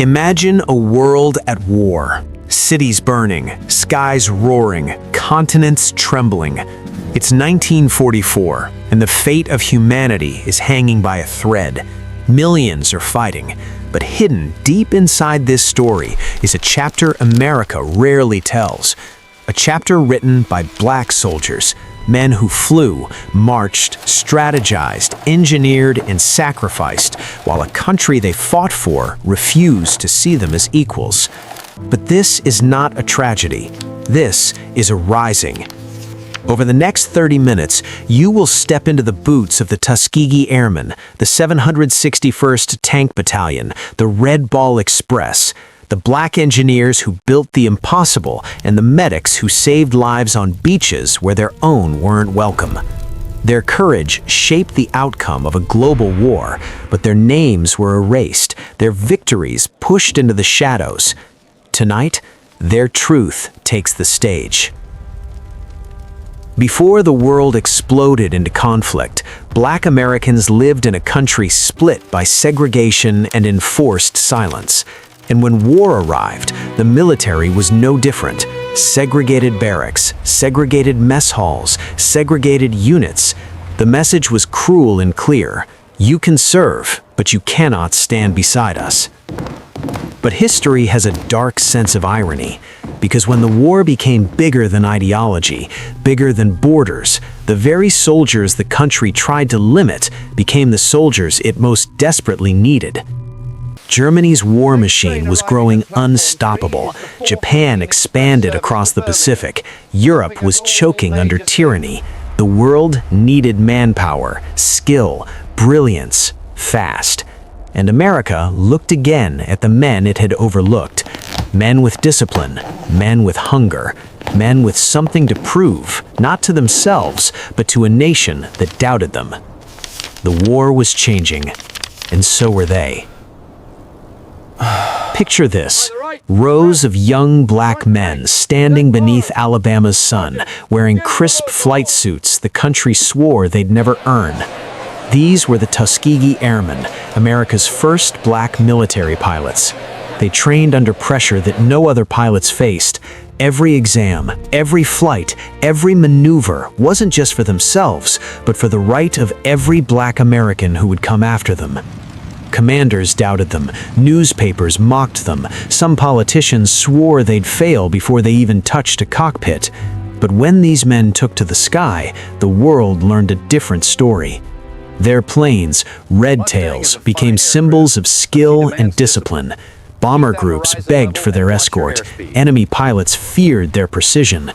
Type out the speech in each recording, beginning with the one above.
Imagine a world at war. Cities burning, skies roaring, continents trembling. It's 1944, and the fate of humanity is hanging by a thread. Millions are fighting, but hidden deep inside this story is a chapter America rarely tells. A chapter written by black soldiers, men who flew, marched, strategized, engineered, and sacrificed, while a country they fought for refused to see them as equals. But this is not a tragedy. This is a rising. Over the next 30 minutes, you will step into the boots of the Tuskegee Airmen, the 761st Tank Battalion, the Red Ball Express, the black engineers who built the impossible, and the medics who saved lives on beaches where their own weren't welcome. Their courage shaped the outcome of a global war, but their names were erased, their victories pushed into the shadows. Tonight, their truth takes the stage. Before the world exploded into conflict, black Americans lived in a country split by segregation and enforced silence. And when war arrived, the military was no different. Segregated barracks, segregated mess halls, segregated units. The message was cruel and clear. You can serve, but you cannot stand beside us. But history has a dark sense of irony, because when the war became bigger than ideology, bigger than borders, the very soldiers the country tried to limit became the soldiers it most desperately needed. Germany's war machine was growing unstoppable. Japan expanded across the Pacific. Europe was choking under tyranny. The world needed manpower, skill, brilliance, fast. And America looked again at the men it had overlooked. Men with discipline, men with hunger, men with something to prove, not to themselves, but to a nation that doubted them. The war was changing, and so were they. Picture this, rows of young black men standing beneath Alabama's sun, wearing crisp flight suits the country swore they'd never earn. These were the Tuskegee Airmen, America's first black military pilots. They trained under pressure that no other pilots faced. Every exam, every flight, every maneuver wasn't just for themselves, but for the right of every black American who would come after them. Commanders doubted them, newspapers mocked them, some politicians swore they'd fail before they even touched a cockpit. But when these men took to the sky, the world learned a different story. Their planes, red tails, became symbols of skill and discipline. Bomber groups begged for their escort. Enemy pilots feared their precision.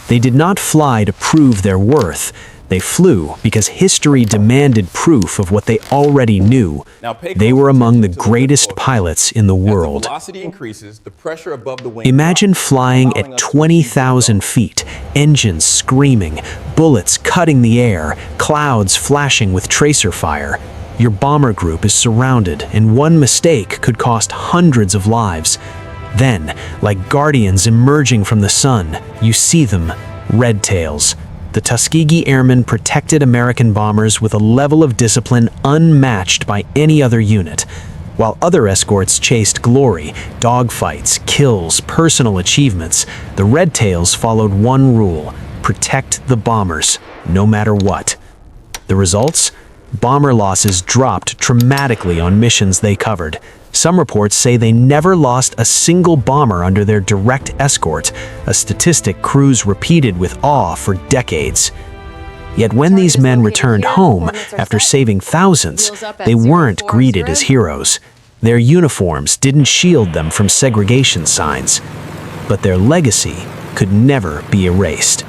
They did not fly to prove their worth. They flew because history demanded proof of what they already knew. They were among the greatest pilots in the world. Imagine flying at 20,000 feet, engines screaming, bullets cutting the air, clouds flashing with tracer fire. Your bomber group is surrounded, and one mistake could cost hundreds of lives. Then, like guardians emerging from the sun, you see them, red tails. The Tuskegee Airmen protected American bombers with a level of discipline unmatched by any other unit. While other escorts chased glory, dogfights, kills, personal achievements, the Red Tails followed one rule: protect the bombers, no matter what. The results? Bomber losses dropped dramatically on missions they covered. Some reports say they never lost a single bomber under their direct escort, a statistic crews repeated with awe for decades. Yet when these men returned home after saving thousands, they weren't greeted as heroes. Their uniforms didn't shield them from segregation signs, but their legacy could never be erased.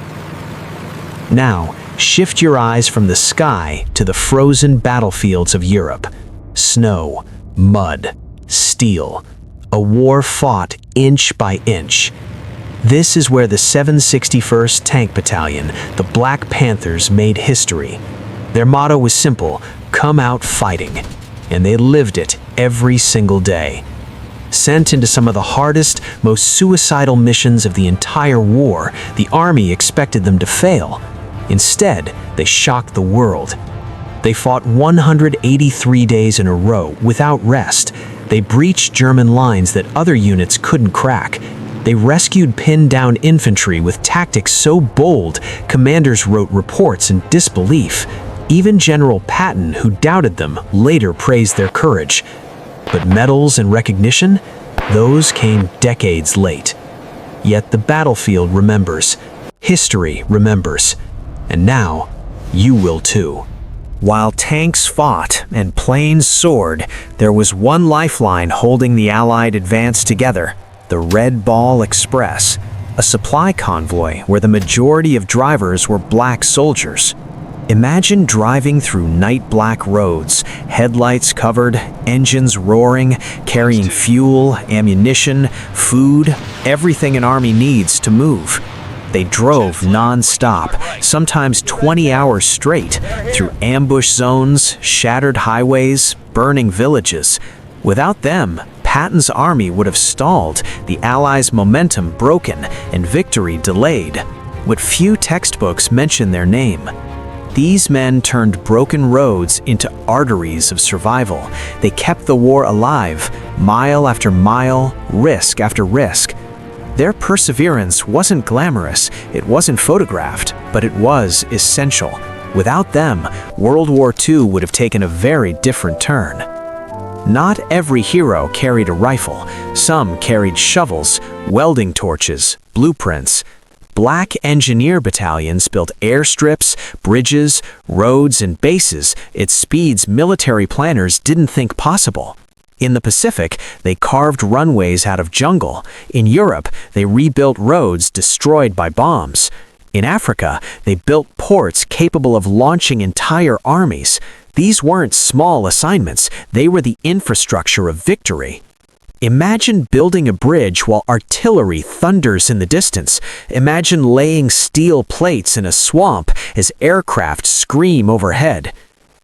Now, shift your eyes from the sky to the frozen battlefields of Europe. Snow, mud, steel, a war fought inch by inch. This is where the 761st Tank Battalion, the Black Panthers, made history. Their motto was simple: come out fighting. And they lived it every single day. Sent into some of the hardest, most suicidal missions of the entire war, the Army expected them to fail. Instead, they shocked the world. They fought 183 days in a row without rest. They breached German lines that other units couldn't crack. They rescued pinned-down infantry with tactics so bold, commanders wrote reports in disbelief. Even General Patton, who doubted them, later praised their courage. But medals and recognition? Those came decades late. Yet the battlefield remembers. History remembers. And now, you will too. While tanks fought and planes soared, there was one lifeline holding the Allied advance together: the Red Ball Express, a supply convoy where the majority of drivers were black soldiers. Imagine driving through night-black roads, headlights covered, engines roaring, carrying fuel, ammunition, food, everything an army needs to move. They drove non-stop, sometimes 20 hours straight, through ambush zones, shattered highways, burning villages. Without them, Patton's army would have stalled, the Allies' momentum broken, and victory delayed. What few textbooks mention their name. These men turned broken roads into arteries of survival. They kept the war alive, mile after mile, risk after risk. Their perseverance wasn't glamorous, it wasn't photographed, but it was essential. Without them, World War II would have taken a very different turn. Not every hero carried a rifle. Some carried shovels, welding torches, blueprints. Black engineer battalions built airstrips, bridges, roads, and bases at speeds military planners didn't think possible. In the Pacific, they carved runways out of jungle. In Europe, they rebuilt roads destroyed by bombs. In Africa, they built ports capable of launching entire armies. These weren't small assignments, they were the infrastructure of victory. Imagine building a bridge while artillery thunders in the distance. Imagine laying steel plates in a swamp as aircraft scream overhead.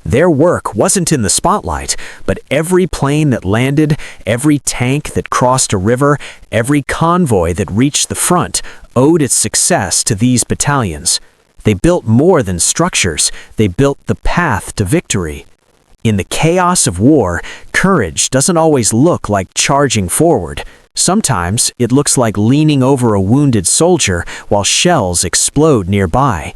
Their work wasn't in the spotlight, but every plane that landed, every tank that crossed a river, every convoy that reached the front owed its success to these battalions. They built more than structures, they built the path to victory. In the chaos of war, courage doesn't always look like charging forward. Sometimes it looks like leaning over a wounded soldier while shells explode nearby.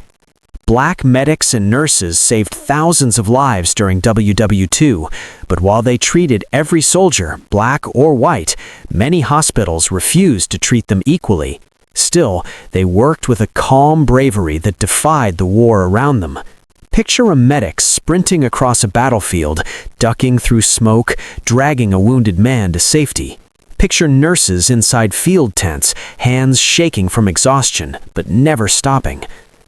Black medics and nurses saved thousands of lives during WWII, but while they treated every soldier, black or white, many hospitals refused to treat them equally. Still, they worked with a calm bravery that defied the war around them. Picture a medic sprinting across a battlefield, ducking through smoke, dragging a wounded man to safety. Picture nurses inside field tents, hands shaking from exhaustion, but never stopping.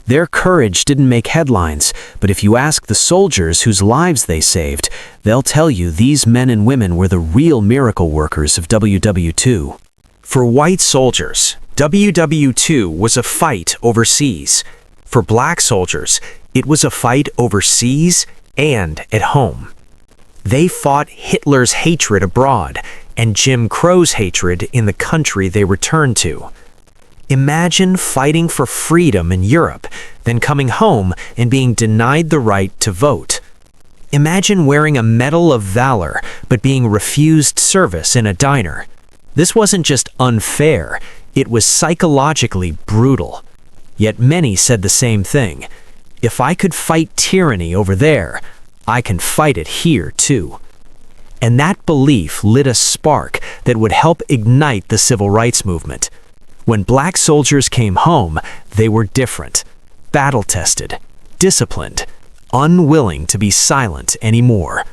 Their courage didn't make headlines, but if you ask the soldiers whose lives they saved, they'll tell you these men and women were the real miracle workers of WWII. For white soldiers, WWII was a fight overseas. For black soldiers, it was a fight overseas and at home. They fought Hitler's hatred abroad and Jim Crow's hatred in the country they returned to. Imagine fighting for freedom in Europe, then coming home and being denied the right to vote. Imagine wearing a Medal of Valor, but being refused service in a diner. This wasn't just unfair, it was psychologically brutal. Yet many said the same thing. If I could fight tyranny over there, I can fight it here too. And that belief lit a spark that would help ignite the civil rights movement. When black soldiers came home, they were different, battle-tested, disciplined, unwilling to be silent anymore.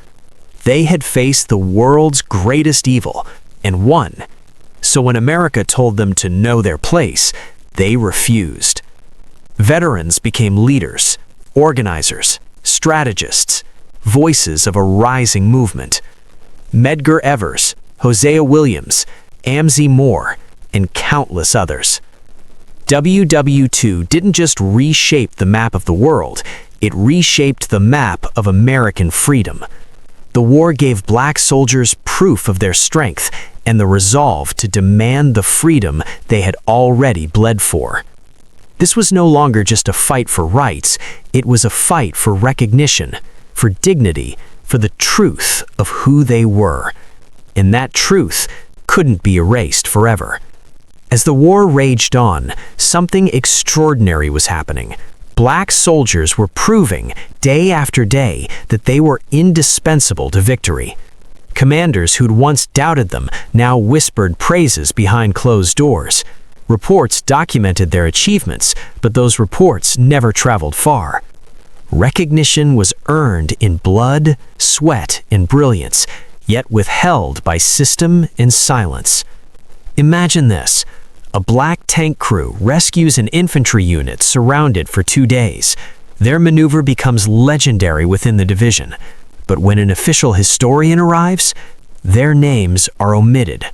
They had faced the world's greatest evil and won. So when America told them to know their place, they refused. Veterans became leaders, organizers, strategists, voices of a rising movement. Medgar Evers, Hosea Williams, Amzie Moore, and countless others. WWII didn't just reshape the map of the world, it reshaped the map of American freedom. The war gave black soldiers proof of their strength and the resolve to demand the freedom they had already bled for. This was no longer just a fight for rights, it was a fight for recognition, for dignity, for the truth of who they were. and that truth couldn't be erased forever. As the war raged on, something extraordinary was happening. Black soldiers were proving, day after day, that they were indispensable to victory. Commanders who'd once doubted them now whispered praises behind closed doors. Reports documented their achievements, but those reports never traveled far. Recognition was earned in blood, sweat, and brilliance, yet withheld by system and silence. Imagine this. A black tank crew rescues an infantry unit surrounded for 2 days. Their maneuver becomes legendary within the division. But when an official historian arrives, their names are omitted.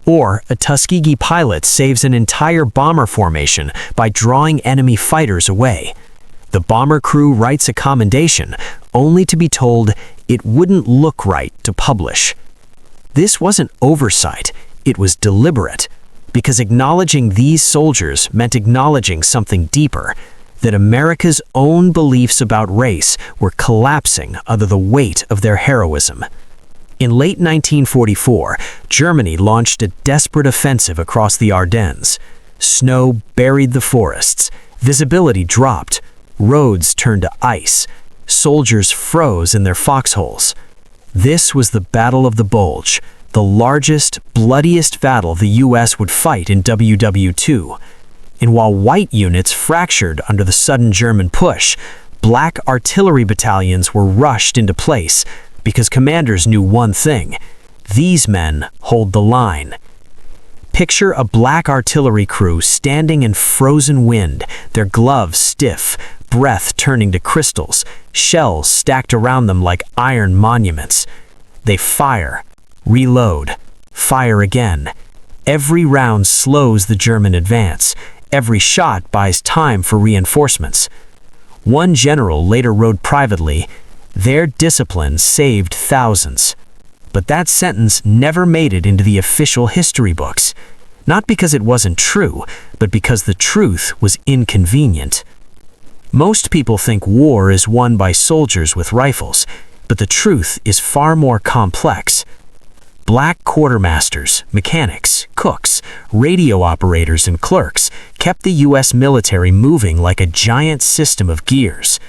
Or a Tuskegee pilot saves an entire bomber formation by drawing enemy fighters away. The bomber crew writes a commendation, only to be told it wouldn't look right to publish. This wasn't oversight, it was deliberate, because acknowledging these soldiers meant acknowledging something deeper, that America's own beliefs about race were collapsing under the weight of their heroism. In late 1944, Germany launched a desperate offensive across the Ardennes. Snow buried the forests, visibility dropped, roads turned to ice, soldiers froze in their foxholes. This was the Battle of the Bulge, the largest, bloodiest battle the U.S. would fight in WWII. And while white units fractured under the sudden German push, black artillery battalions were rushed into place because commanders knew one thing: these men hold the line. Picture a black artillery crew standing in frozen wind, their gloves stiff, breath turning to crystals, shells stacked around them like iron monuments. They fire, reload, fire again. Every round slows the German advance. Every shot buys time for reinforcements. One general later wrote privately, "Their discipline saved thousands." But that sentence never made it into the official history books. Not because it wasn't true, but because the truth was inconvenient. Most people think war is won by soldiers with rifles, but the truth is far more complex. Black quartermasters, mechanics, cooks, radio operators, and clerks kept the U.S. military moving like a giant system of gears.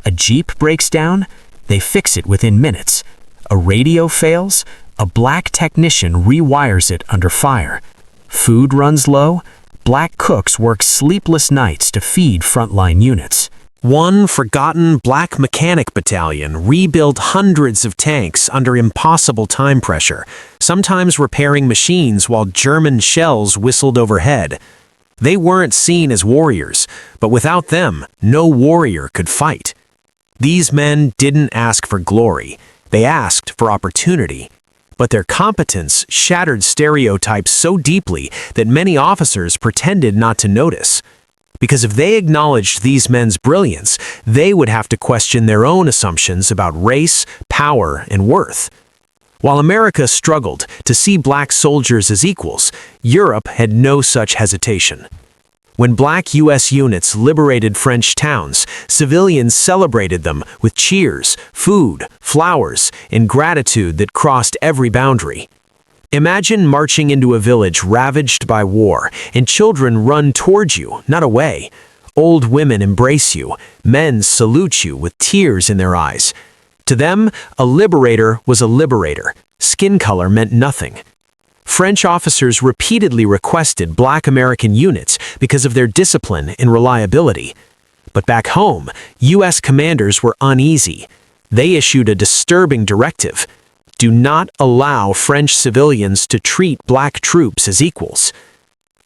A Jeep breaks down, they fix it within minutes. A radio fails, a black technician rewires it under fire. Food runs low, black cooks work sleepless nights to feed frontline units. One forgotten black mechanic battalion rebuilt hundreds of tanks under impossible time pressure, sometimes repairing machines while German shells whistled overhead. They weren't seen as warriors, but without them, no warrior could fight. These men didn't ask for glory, they asked for opportunity. But their competence shattered stereotypes so deeply that many officers pretended not to notice. Because if they acknowledged these men's brilliance, they would have to question their own assumptions about race, power, and worth. While America struggled to see black soldiers as equals, Europe had no such hesitation. When black U.S. units liberated French towns, civilians celebrated them with cheers, food, flowers, and gratitude that crossed every boundary. Imagine marching into a village ravaged by war, and children run towards you, not away. Old women embrace you, men salute you with tears in their eyes. To them, a liberator was a liberator. Skin color meant nothing. French officers repeatedly requested black American units because of their discipline and reliability. But back home, U.S. commanders were uneasy. They issued a disturbing directive: do not allow French civilians to treat black troops as equals.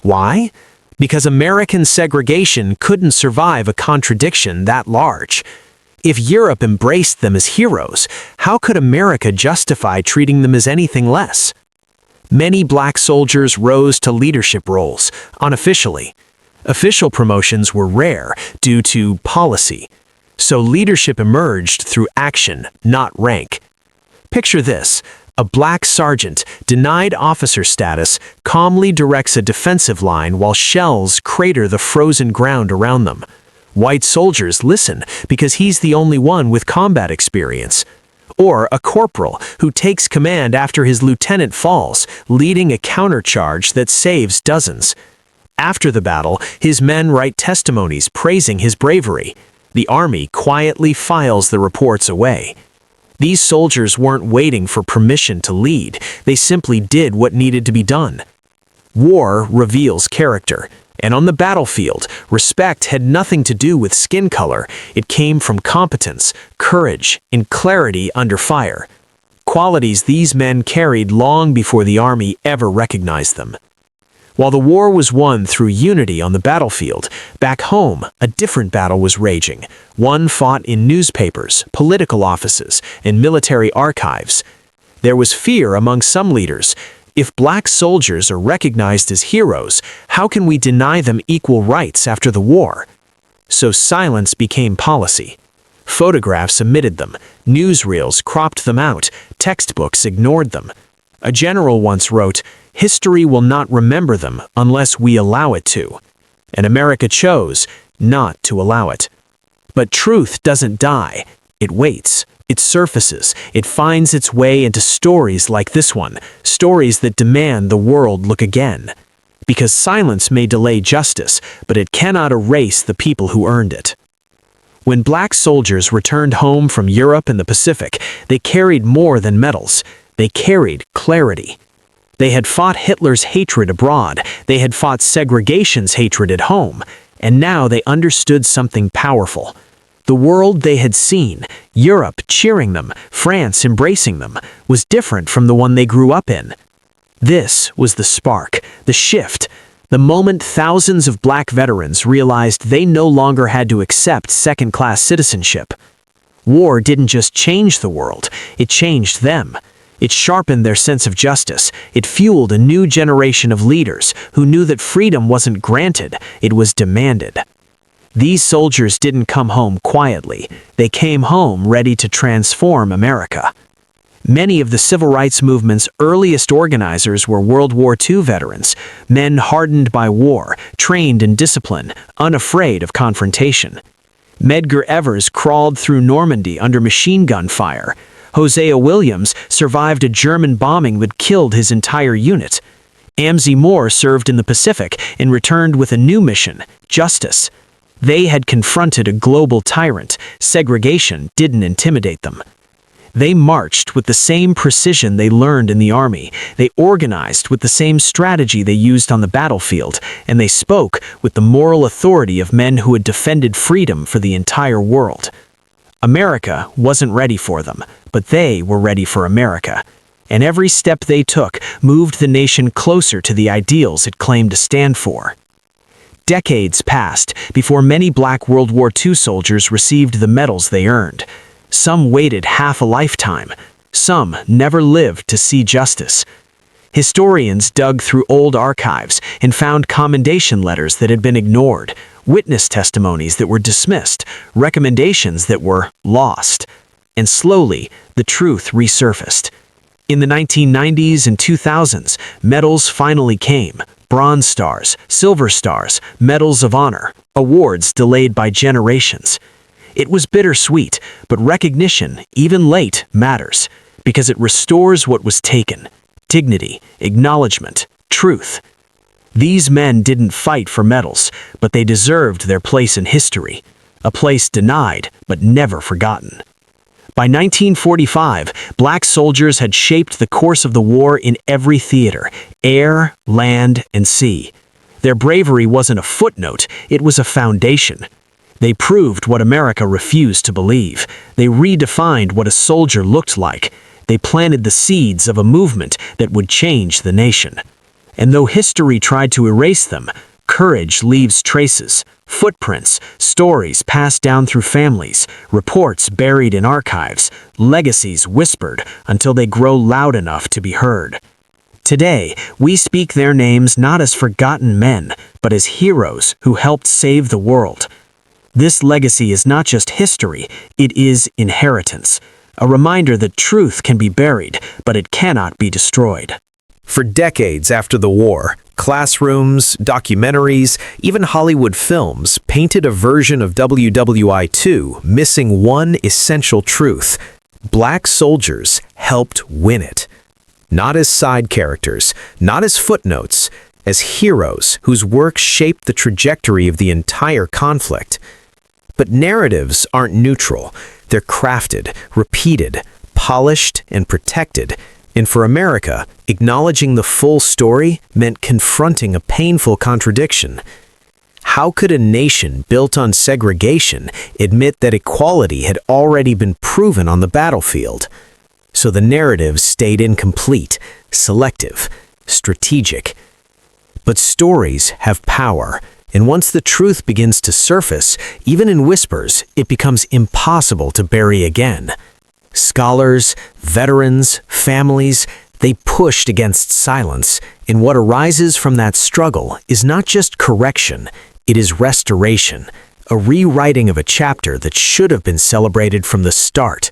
Why? Because American segregation couldn't survive a contradiction that large. If Europe embraced them as heroes, how could America justify treating them as anything less? Many black soldiers rose to leadership roles, unofficially. Official promotions were rare due to policy. So leadership emerged through action, not rank. Picture this: a black sergeant, denied officer status, calmly directs a defensive line while shells crater the frozen ground around them. White soldiers listen because he's the only one with combat experience. or a corporal who takes command after his lieutenant falls, leading a countercharge that saves dozens. After the battle, his men write testimonies praising his bravery. The army quietly files the reports away. These soldiers weren't waiting for permission to lead, they simply did what needed to be done. War reveals character, and on the battlefield, respect had nothing to do with skin color. It came from competence, courage, and clarity under fire. Qualities these men carried long before the army ever recognized them. While the war was won through unity on the battlefield, back home, a different battle was raging, one fought in newspapers, political offices, and military archives. There was fear among some leaders. If black soldiers are recognized as heroes, how can we deny them equal rights after the war? So silence became policy. Photographs omitted them, newsreels cropped them out, textbooks ignored them. A general once wrote, "History will not remember them unless we allow it to." And America chose not to allow it. But truth doesn't die. It waits. It surfaces. It finds its way into stories like this one, stories that demand the world look again. Because silence may delay justice, but it cannot erase the people who earned it. When black soldiers returned home from Europe and the Pacific, they carried more than medals. They carried clarity. They had fought Hitler's hatred abroad, they had fought segregation's hatred at home, and now they understood something powerful. The world they had seen, Europe cheering them, France embracing them, was different from the one they grew up in. This was the spark, the shift, the moment thousands of black veterans realized they no longer had to accept second-class citizenship. War didn't just change the world, it changed them. It sharpened their sense of justice. It fueled a new generation of leaders who knew that freedom wasn't granted, it was demanded. These soldiers didn't come home quietly. They came home ready to transform America. Many of the civil rights movement's earliest organizers were World War II veterans, men hardened by war, trained in discipline, unafraid of confrontation. Medgar Evers crawled through Normandy under machine gun fire. Hosea Williams survived a German bombing that killed his entire unit. Amzie Moore served in the Pacific and returned with a new mission, justice. They had confronted a global tyrant. Segregation didn't intimidate them. They marched with the same precision they learned in the army. They organized with the same strategy they used on the battlefield, and they spoke with the moral authority of men who had defended freedom for the entire world. America wasn't ready for them, but they were ready for America. And every step they took moved the nation closer to the ideals it claimed to stand for. Decades passed before many black World War II soldiers received the medals they earned. Some waited half a lifetime. Some never lived to see justice. Historians dug through old archives and found commendation letters that had been ignored, witness testimonies that were dismissed, recommendations that were lost. And slowly, the truth resurfaced. In the 1990s and 2000s, medals finally came. Bronze Stars, Silver Stars, Medals of Honor, awards delayed by generations. It was bittersweet, but recognition, even late, matters, because it restores what was taken: dignity, acknowledgement, truth. These men didn't fight for medals, but they deserved their place in history, a place denied but never forgotten. By 1945, black soldiers had shaped the course of the war in every theater, air, land, and sea. Their bravery wasn't a footnote, it was a foundation. They proved what America refused to believe. They redefined what a soldier looked like. They planted the seeds of a movement that would change the nation. And though history tried to erase them, courage leaves traces, footprints, stories passed down through families, reports buried in archives, legacies whispered until they grow loud enough to be heard. Today, we speak their names not as forgotten men, but as heroes who helped save the world. This legacy is not just history, it is inheritance, a reminder that truth can be buried, but it cannot be destroyed. For decades after the war, classrooms, documentaries, even Hollywood films painted a version of WWII missing one essential truth: Black soldiers helped win it. Not as side characters, not as footnotes, as heroes whose work shaped the trajectory of the entire conflict. But narratives aren't neutral. They're crafted, repeated, polished, and protected. And for America, acknowledging the full story meant confronting a painful contradiction. How could a nation built on segregation admit that equality had already been proven on the battlefield? So the narrative stayed incomplete, selective, strategic. But stories have power, and once the truth begins to surface, even in whispers, it becomes impossible to bury again. Scholars, veterans, families, they pushed against silence, and what arises from that struggle is not just correction, it is restoration, a rewriting of a chapter that should have been celebrated from the start.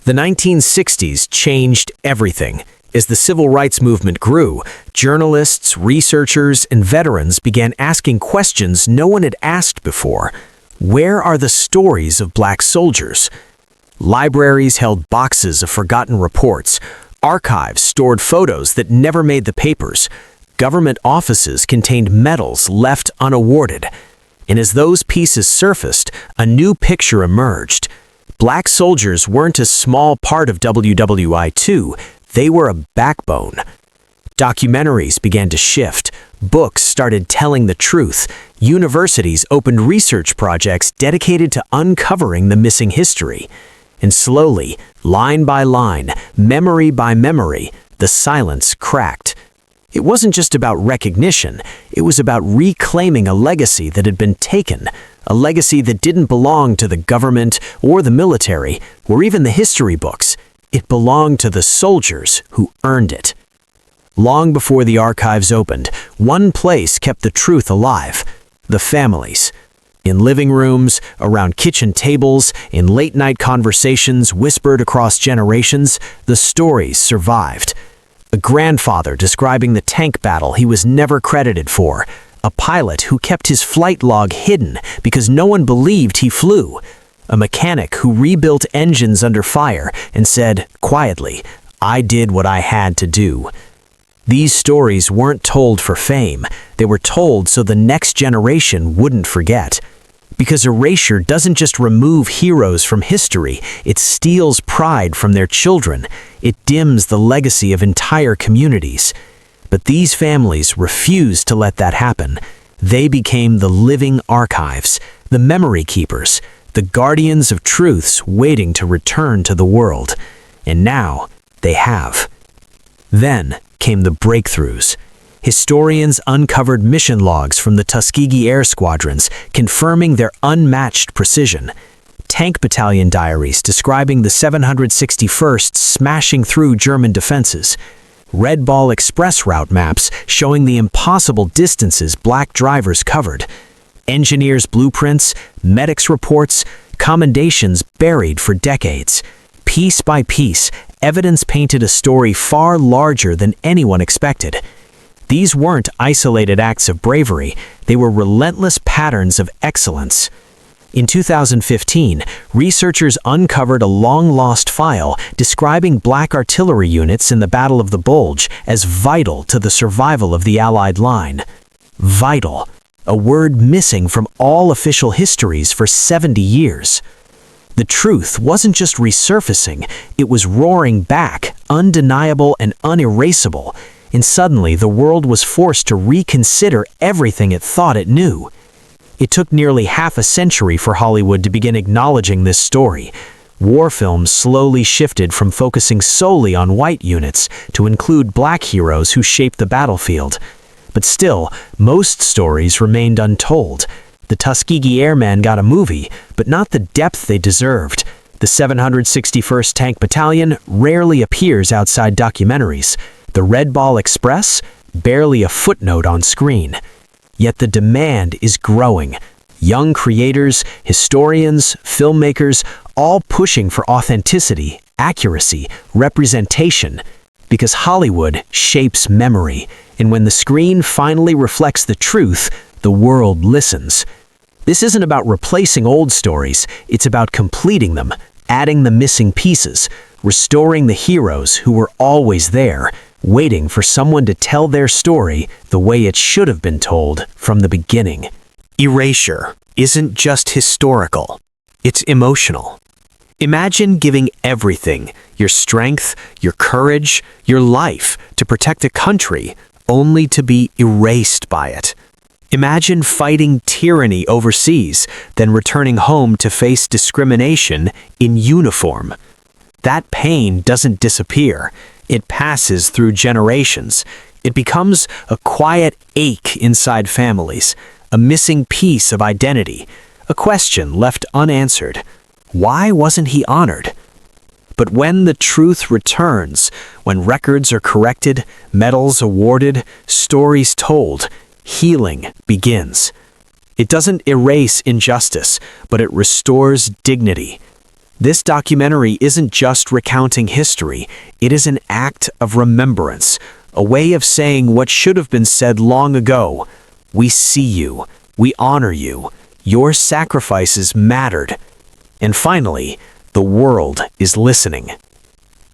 The 1960s changed everything. As the civil rights movement grew, journalists, researchers, and veterans began asking questions no one had asked before. Where are the stories of black soldiers? Libraries held boxes of forgotten reports. Archives stored photos that never made the papers. Government offices contained medals left unawarded. And as those pieces surfaced, a new picture emerged. Black soldiers weren't a small part of WWII, they were a backbone. Documentaries began to shift. Books started telling the truth. Universities opened research projects dedicated to uncovering the missing history. And slowly, line by line, memory by memory, the silence cracked. It wasn't just about recognition, it was about reclaiming a legacy that had been taken, a legacy that didn't belong to the government or the military, or even the history books. It belonged to the soldiers who earned it. Long before the archives opened, one place kept the truth alive: the families. In living rooms, around kitchen tables, in late-night conversations whispered across generations, the stories survived. A grandfather describing the tank battle he was never credited for. A pilot who kept his flight log hidden because no one believed he flew. A mechanic who rebuilt engines under fire and said, quietly, "I did what I had to do." These stories weren't told for fame. They were told so the next generation wouldn't forget. Because erasure doesn't just remove heroes from history, it steals pride from their children. It dims the legacy of entire communities. But these families refused to let that happen. They became the living archives, the memory keepers, the guardians of truths waiting to return to the world. And now they have. Then came the breakthroughs. Historians uncovered mission logs from the Tuskegee Air Squadrons, confirming their unmatched precision. Tank Battalion diaries describing the 761st smashing through German defenses. Red Ball Express route maps showing the impossible distances black drivers covered. Engineers' blueprints, medics' reports, commendations buried for decades. Piece by piece, evidence painted a story far larger than anyone expected. These weren't isolated acts of bravery, they were relentless patterns of excellence. In 2015, researchers uncovered a long-lost file describing black artillery units in the Battle of the Bulge as vital to the survival of the Allied line. Vital, a word missing from all official histories for 70 years. The truth wasn't just resurfacing, it was roaring back, undeniable and unerasable. And suddenly the world was forced to reconsider everything it thought it knew. It took nearly half a century for Hollywood to begin acknowledging this story. War films slowly shifted from focusing solely on white units to include black heroes who shaped the battlefield. But still, most stories remained untold. The Tuskegee Airmen got a movie, but not the depth they deserved. The 761st Tank Battalion rarely appears outside documentaries. The Red Ball Express, barely a footnote on screen. Yet the demand is growing. Young creators, historians, filmmakers, all pushing for authenticity, accuracy, representation. Because Hollywood shapes memory, and when the screen finally reflects the truth, the world listens. This isn't about replacing old stories, it's about completing them, adding the missing pieces, restoring the heroes who were always there, waiting for someone to tell their story the way it should have been told from the beginning. Erasure isn't just historical, it's emotional. Imagine giving everything, your strength, your courage, your life, to protect a country, only to be erased by it. Imagine fighting tyranny overseas, then returning home to face discrimination in uniform. That pain doesn't disappear. It passes through generations. It becomes a quiet ache inside families, a missing piece of identity, a question left unanswered. Why wasn't he honored? But when the truth returns, when records are corrected, medals awarded, stories told, healing begins. It doesn't erase injustice, but it restores dignity. This documentary isn't just recounting history, it is an act of remembrance, a way of saying what should have been said long ago. We see you, we honor you, your sacrifices mattered. And finally, the world is listening.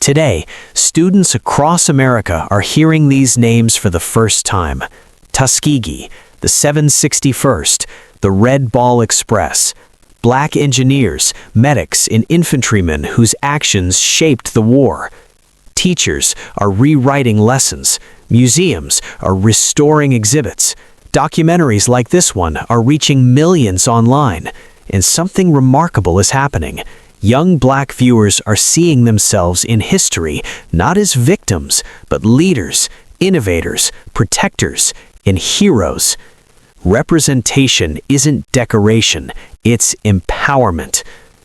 Today, students across America are hearing these names for the first time. Tuskegee, the 761st, the Red Ball Express, Black engineers, medics, and infantrymen whose actions shaped the war. Teachers are rewriting lessons. Museums are restoring exhibits. Documentaries like this one are reaching millions online. And something remarkable is happening. Young Black viewers are seeing themselves in history not as victims, but leaders, innovators, protectors, and heroes. Representation isn't decoration, it's empowerment.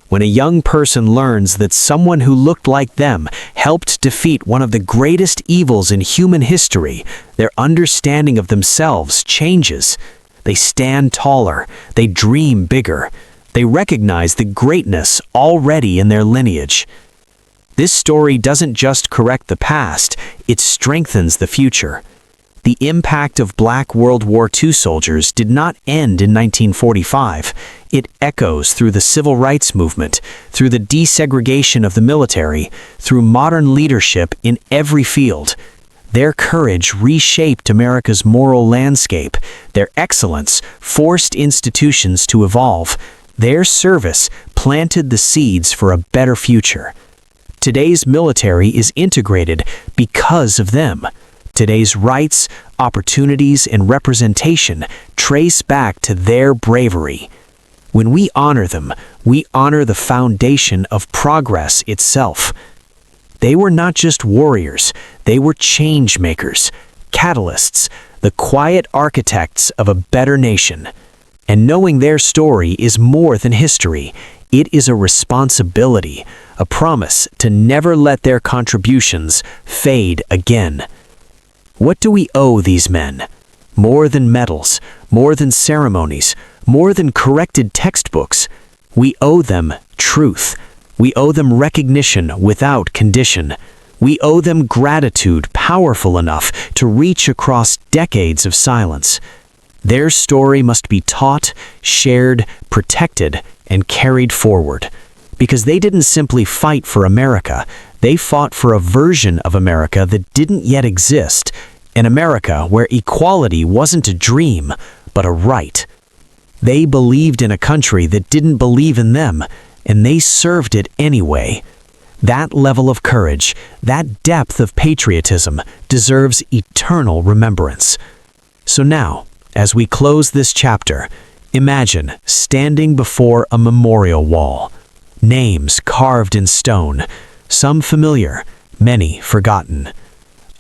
When a young person learns that someone who looked like them helped defeat one of the greatest evils in human history, their understanding of themselves changes. They stand taller, they dream bigger, they recognize the greatness already in their lineage. This story doesn't just correct the past, it strengthens the future. The impact of Black World War II soldiers did not end in 1945. It echoes through the civil rights movement, through the desegregation of the military, through modern leadership in every field. Their courage reshaped America's moral landscape. Their excellence forced institutions to evolve. Their service planted the seeds for a better future. Today's military is integrated because of them. Today's rights, opportunities, and representation trace back to their bravery. When we honor them, we honor the foundation of progress itself. They were not just warriors, they were change makers, catalysts, the quiet architects of a better nation. And knowing their story is more than history. It is a responsibility, a promise to never let their contributions fade again. What do we owe these men? More than medals, more than ceremonies, more than corrected textbooks. We owe them truth. We owe them recognition without condition. We owe them gratitude powerful enough to reach across decades of silence. Their story must be taught, shared, protected, and carried forward. Because they didn't simply fight for America, they fought for a version of America that didn't yet exist, an America where equality wasn't a dream, but a right. They believed in a country that didn't believe in them, and they served it anyway. That level of courage, that depth of patriotism, deserves eternal remembrance. So now, as we close this chapter, imagine standing before a memorial wall. Names carved in stone, some familiar, many forgotten.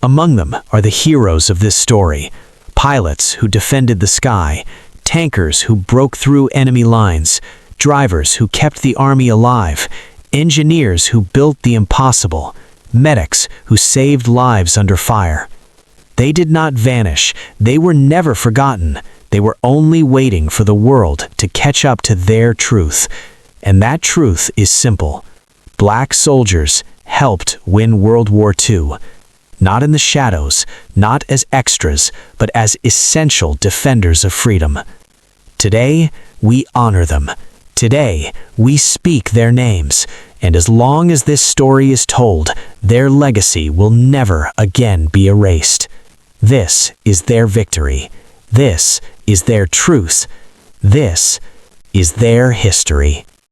Among them are the heroes of this story, pilots who defended the sky, tankers who broke through enemy lines, drivers who kept the army alive, engineers who built the impossible, medics who saved lives under fire. They did not vanish, they were never forgotten, they were only waiting for the world to catch up to their truth. And that truth is simple. Black soldiers helped win World War II. Not in the shadows, not as extras, but as essential defenders of freedom. Today, we honor them, Today, we speak their names, and as long as this story is told, their legacy will never again be erased. This is their victory. This is their truth. This is their history.